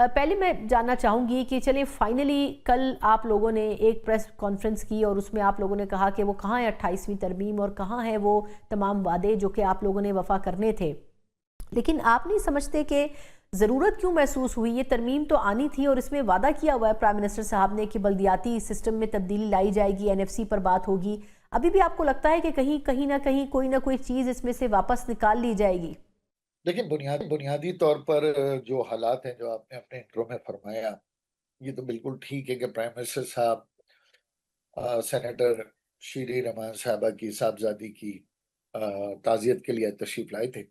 पहले मैं जानना चाहूँगी कि चलिए फाइनली कल आप लोगों ने एक प्रेस कॉन्फ्रेंस की और उसमें आप लोगों ने कहा कि वो कहाँ है 28वीं तरमीम और कहाँ है वो तमाम वादे जो कि आप लोगों ने वफा करने थे। लेकिन आप नहीं समझते कि ज़रूरत क्यों महसूस हुई? ये तरमीम तो आनी थी और इसमें वादा किया हुआ है प्राइम मिनिस्टर साहब ने कि बल्दियाती सिस्टम में तब्दीली लाई जाएगी, एनएफसी पर बात होगी। अभी भी आपको लगता है कि कहीं कहीं ना कहीं कोई ना कोई चीज़ इसमें से वापस निकाल ली जाएगी? लेकिन बुनियादी बुनियादी तौर पर जो हालात हैं, जो आपने अपने इंट्रो में फरमाया, ये तो बिल्कुल ठीक है कि प्राइम मिनिस्टर साहब सेनेटर शीरी रहमान साहबा की साहबजादी की ताज़ियत के लिए तशरीफ लाए थे।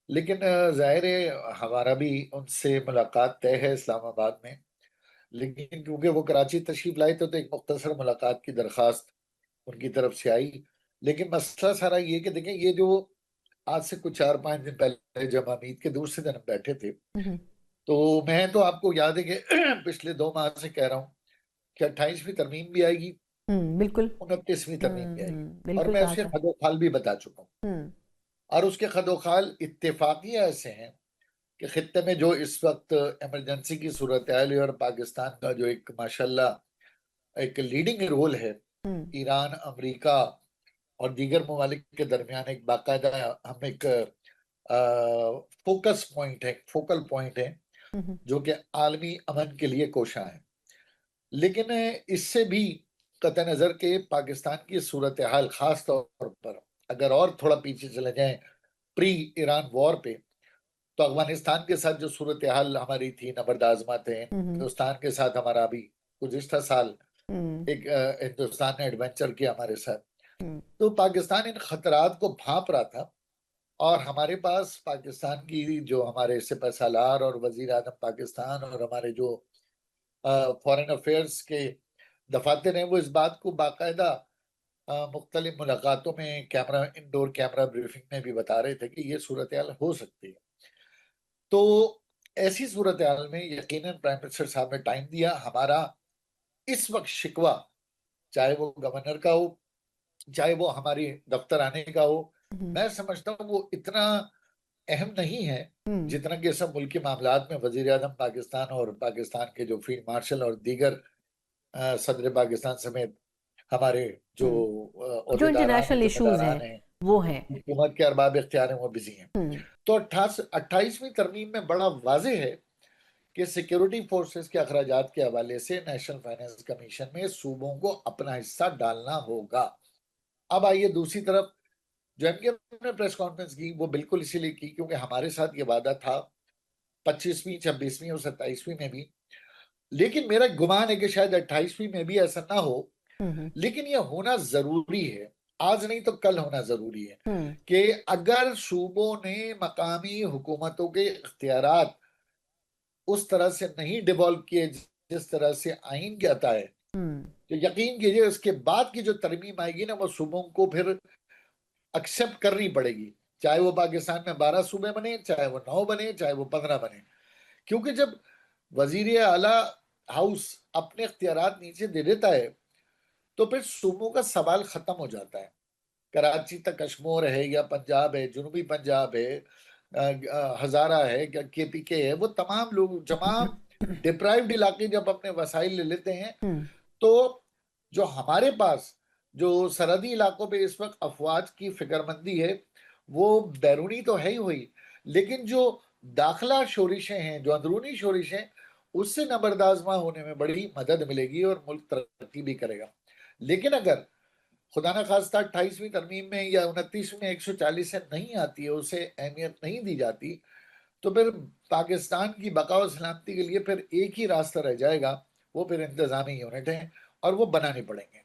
लेकिन ज़ाहिर है हमारा भी उनसे मुलाकात तय है इस्लामाबाद में। लेकिन क्योंकि वो कराची तशरीफ लाए थे, तो एक मुख्तसर मुलाकात की दरख्वास्त उनकी तरफ से आई। लेकिन मसला सारा ये कि देखें, ये जो आज से कुछ 4-5 दिन पहले जब हम ईद के दूसरे दिन हम बैठे थे, हम्म। तो मैं तो आपको याद है कि पिछले 2 माह से कह रहा हूँ कि 28वीं तरमीम भी आएगी, बिल्कुल। 29वीं तरमीम भी आएगी। और बिल्कुल मैं कहा उसके था। खदोखाल भी बता चुका हूँ। हम्म। और उसके खदोखाल इत्तेफाकी ऐसे हैं कि खित्ते में जो इस वक्त इमरजेंसी की सूरत है और पाकिस्तान का जो एक माशाल्लाह एक लीडिंग रोल है, हम्म। ईरान, अमेरिका और दीगर ममालिक के दरमियान एक बाकायदा हम एक फोकस पॉइंट है, फोकल पॉइंट है, हम्म। जो कि आलमी अमन के लिए कोशा है। लेकिन इससे भी कतई नजर के पाकिस्तान की सूरत हाल, खास तौर पर अगर और थोड़ा पीछे चले जाएं प्री ईरान वॉर पे, तो अफगानिस्तान के साथ जो सूरत हाल हमारी थी, नबरदाजमा थे। हम्म। हिंदुस्तान के साथ हमारा अभी गुज़िश्ता साल हम्म। एक हिंदुस्तान ने एडवेंचर किया हमारे साथ। हम्म। तो पाकिस्तान इन खतरात को भांप रहा था। और हमारे पास पाकिस्तान की जो हमारे सिपहसालार और वजीर आजम पाकिस्तान और हमारे जो फॉरेन अफेयर्स के दफातर हैं, वो इस बात को बाकायदा मुख्तलिफ मुलाकातों में कैमरा, इंडोर कैमरा ब्रीफिंग में भी बता रहे थे कि ये सूरत हाल हो सकती है। तो ऐसी सूरत हाल में यकीनन प्राइम मिनिस्टर साहब ने टाइम दिया। हमारा इस वक्त शिकवा, चाहे वो गवर्नर का हो, चाहे वो हमारी दफ्तर आने का हो, हम्म। मैं समझता हूँ वो इतना अहम नहीं है हम्म। जितना कि सब मुल्की मामलात में वजीर आजम पाकिस्तान और पाकिस्तान के जो फील्ड मार्शल और दीगर सदर पाकिस्तान समेत हमारे जो हम्म। जो ओहदेदारान हैं, इंटरनेशनल इश्यूज हैं जिम्मेदारान हैं, वो हैं। हुकूमत के अरबाब इख्तियार हैं, वो बिजी हैं। हम्म। तो 28वीं तरमीम में बड़ा वाज़ेह है कि सिक्योरिटी फोर्सेस के अखराजात के हवाले से नेशनल फाइनेंस कमीशन में सूबों को अपना हिस्सा डालना होगा। अब आइए दूसरी तरफ, जो एमकेएम ने प्रेस कॉन्फ्रेंस की, वो बिल्कुल इसीलिए की क्योंकि हमारे साथ ये वादा था 25वीं, 26वीं और 27वीं में भी। लेकिन मेरा गुमान है कि शायद 28वीं में भी ऐसा ना हो। हम्म। लेकिन यह होना जरूरी है, आज नहीं तो कल होना जरूरी है हम्म। कि अगर सूबों ने मकामी हुकूमतों के इख्तियारात उस तरह से नहीं डिवॉल्व किए जिस तरह से आइन कहता है, हम्म। तो यकीन कीजिए उसके बाद की जो तरमीम आएगी ना, वो सूबों को फिर एक्सेप्ट करनी पड़ेगी। चाहे वो पाकिस्तान में 12 सूबे बने, चाहे वो 9 बने, चाहे वो 15 बने। क्योंकि जब वजीर आला हाउस अपने इख्तियारात नीचे दे देता है, तो फिर सूबों का सवाल खत्म हो जाता है। कराची तक कश्मीर है या पंजाब है, जनूबी पंजाब है, हजारा है, केपीके है, वो तमाम लोग, तमाम डिप्राइव्ड इलाके जब अपने वसाइल ले लेते हैं, हम्म। तो जो हमारे पास जो सरहदी इलाकों पे इस वक्त अफवाज की फिक्रमंदी है, वो बैरूनी तो है ही हुई, लेकिन जो दाखिला शोरिशें हैं, जो अंदरूनी शोरिशें, उससे नबरदाजमा होने में बड़ी मदद मिलेगी और मुल्क तरक्की भी करेगा। लेकिन अगर खुदा न खास्ता 28वीं तरमीम में या 29वीं में 140 से नहीं आती है, उसे अहमियत नहीं दी जाती, तो फिर पाकिस्तान की बका और सलामती के लिए फिर एक ही रास्ता रह जाएगा, वो फिर इंतजामी यूनिट है और वो बनानी पड़ेंगे।